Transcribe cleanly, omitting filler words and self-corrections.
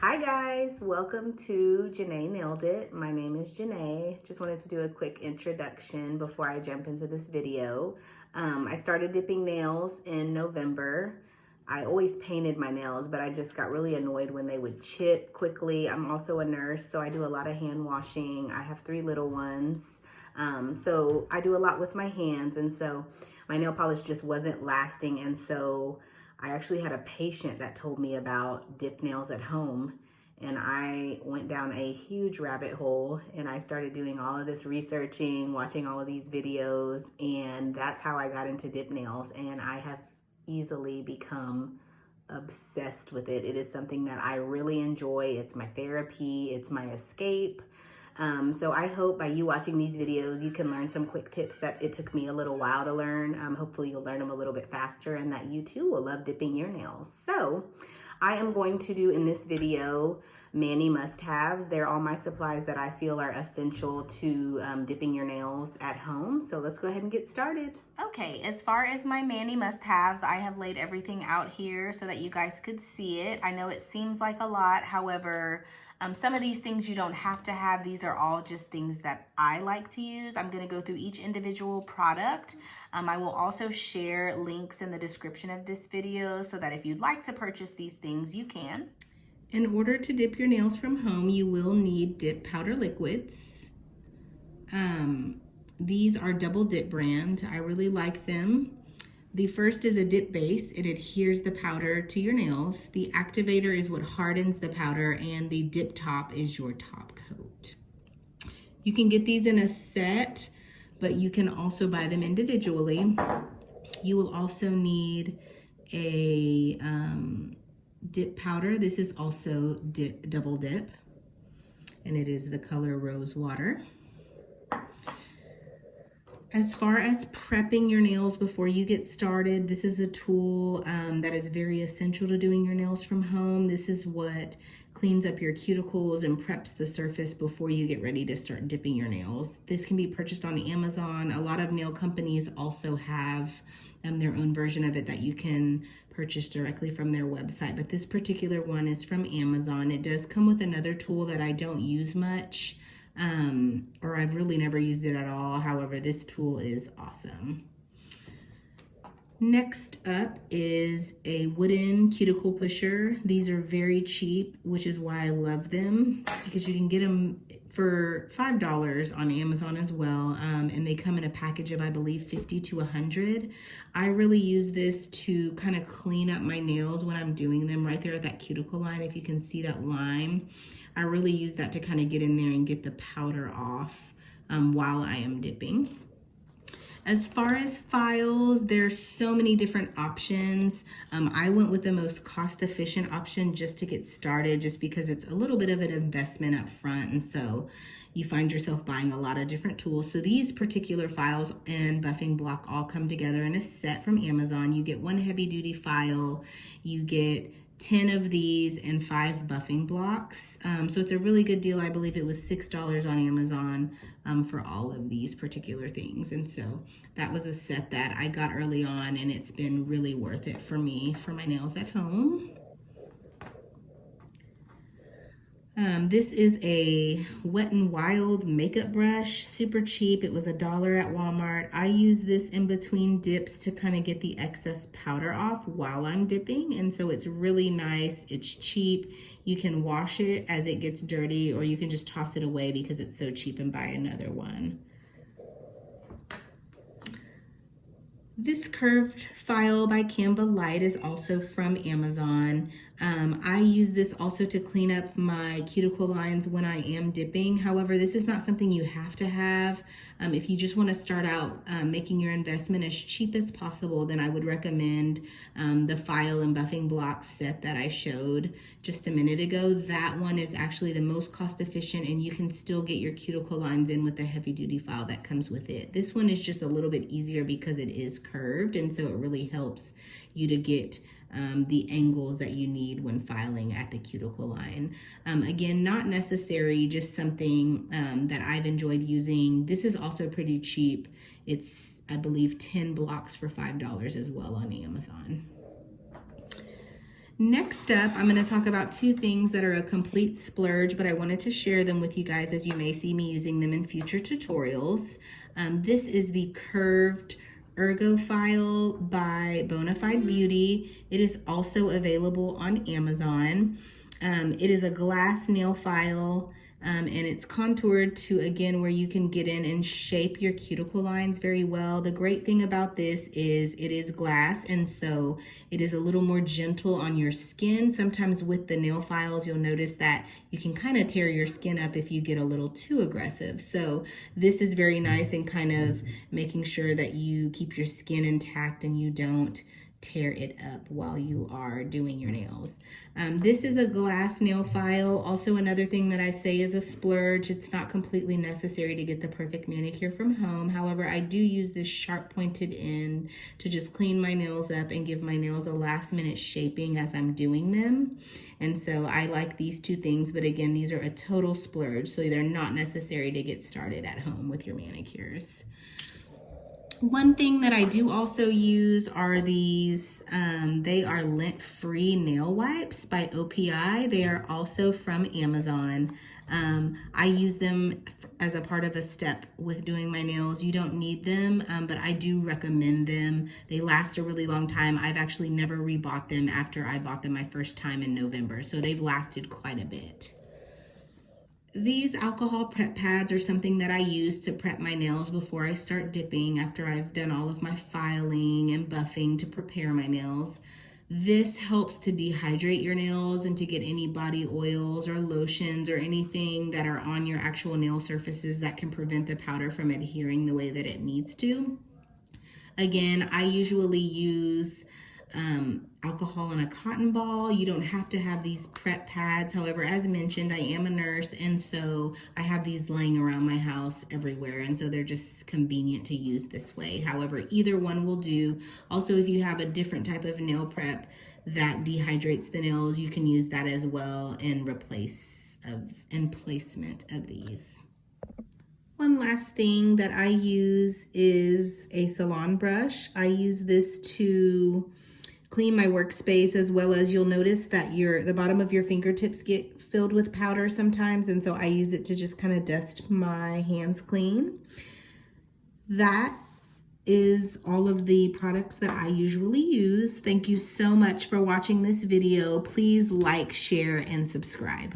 Hi guys, welcome to Janae Nailed It. My name is Janae. Just wanted to do a quick introduction before I jump into this video. I started dipping nails in November. I always painted my nails, but I just got really annoyed when they would chip quickly. I'm also a nurse, so I do a lot of hand washing. I have 3 little ones. So I do a lot with my hands, and so my nail polish just wasn't lasting, and so I actually had a patient that told me about dip nails at home, and I went down a huge rabbit hole and I started doing all of this researching, watching all of these videos, and that's how I got into dip nails, and I have easily become obsessed with it. It is something that I really enjoy. It's my therapy, it's my escape. So I hope by you watching these videos, you can learn some quick tips that it took me a little while to learn. Hopefully you'll learn them a little bit faster and that you too will love dipping your nails. So I am going to do in this video Manny must-haves. They're all my supplies that I feel are essential to dipping your nails at home. So let's go ahead and get started. Okay, as far as my Manny must-haves, I have laid everything out here so that you guys could see it. I know it seems like a lot, however, some of these things you don't have to have. These are all just things that I like to use. I'm going to go through each individual product. I will also share links in the description of this video so that if you'd like to purchase these things, you can. In order to dip your nails from home, you will need dip powder liquids. These are Double Dip brand. I really like them. The first is a dip base. It adheres the powder to your nails. The activator is what hardens the powder, and the dip top is your top coat. You can get these in a set, but you can also buy them individually. You will also need a dip powder. This is also Double Dip, and it is the color Rose Water. As far as prepping your nails before you get started, this is a tool that is very essential to doing your nails from home. This is what cleans up your cuticles and preps the surface before you get ready to start dipping your nails. This can be purchased on Amazon. A lot of nail companies also have their own version of it that you can purchase directly from their website, but this particular one is from Amazon. It does come with another tool that I don't use much. Or I've really never used it at all. However, this tool is awesome. Next up is a wooden cuticle pusher. These are very cheap, which is why I love them, because you can get them for $5 on Amazon as well. And they come in a package of, I believe, 50 to 100. I really use this to kind of clean up my nails when I'm doing them right there at that cuticle line. If you can see that line, I really use that to kind of get in there and get the powder off while I am dipping. As far as files, there's so many different options. I went with the most cost-efficient option just to get started, just because it's a little bit of an investment up front, and so you find yourself buying a lot of different tools. So these particular files and buffing block all come together in a set from Amazon. You get 1 heavy-duty file, you get 10 of these and 5 buffing blocks. So it's a really good deal. I believe it was $6 on Amazon for all of these particular things. And so that was a set that I got early on, and it's been really worth it for me for my nails at home. This is a Wet n Wild makeup brush, super cheap. It was $1 at Walmart. I use this in between dips to kind of get the excess powder off while I'm dipping, and so it's really nice. It's cheap. You can wash it as it gets dirty, or you can just toss it away because it's so cheap and buy another one. This curved file by Canva Light is also from Amazon. I use this also to clean up my cuticle lines when I am dipping. However, this is not something you have to have. If you just want to start out making your investment as cheap as possible, then I would recommend the file and buffing block set that I showed just a minute ago. That one is actually the most cost efficient, and you can still get your cuticle lines in with the heavy duty file that comes with it. This one is just a little bit easier because it is curved, and so it really helps you to get the angles that you need when filing at the cuticle line. Again, not necessary, just something that I've enjoyed using. This is also pretty cheap. It's, I believe, 10 blocks for $5 as well on Amazon. Next up, I'm going to talk about two things that are a complete splurge, but I wanted to share them with you guys as you may see me using them in future tutorials. This is the curved Ergo file by Bonafide Beauty. It is also available on Amazon. It is a glass nail file. And it's contoured to, again, where you can get in and shape your cuticle lines very well. The great thing about this is it is glass, and so it is a little more gentle on your skin. Sometimes with the nail files, you'll notice that you can kind of tear your skin up if you get a little too aggressive. So this is very nice in kind of making sure that you keep your skin intact and you don't tear it up while you are doing your nails. This is a glass nail file. Also, another thing that I say is a splurge. It's not completely necessary to get the perfect manicure from home. However, I do use this sharp pointed end to just clean my nails up and give my nails a last minute shaping as I'm doing them. And so I like these two things, but again, these are a total splurge, so they're not necessary to get started at home with your manicures. One thing that I do also use are these, they are lint-free nail wipes by OPI. They are also from Amazon. I use them as a part of a step with doing my nails. You don't need them, but I do recommend them. They last a really long time. I've actually never rebought them after I bought them my first time in November, so they've lasted quite a bit. These alcohol prep pads are something that I use to prep my nails before I start dipping, after I've done all of my filing and buffing to prepare my nails. This helps to dehydrate your nails and to get any body oils or lotions or anything that are on your actual nail surfaces that can prevent the powder from adhering the way that it needs to. Again, I usually use alcohol in a cotton ball. You don't have to have these prep pads. However, as mentioned, I am a nurse, and so I have these laying around my house everywhere, and so they're just convenient to use this way. However, either one will do. Also, if you have a different type of nail prep that dehydrates the nails, you can use that as well in placement of these. One last thing that I use is a salon brush. I use this to clean my workspace, as well as you'll notice that the bottom of your fingertips get filled with powder sometimes, and so I use it to just kind of dust my hands clean. That is all of the products that I usually use. Thank you so much for watching this video. Please like, share, and subscribe.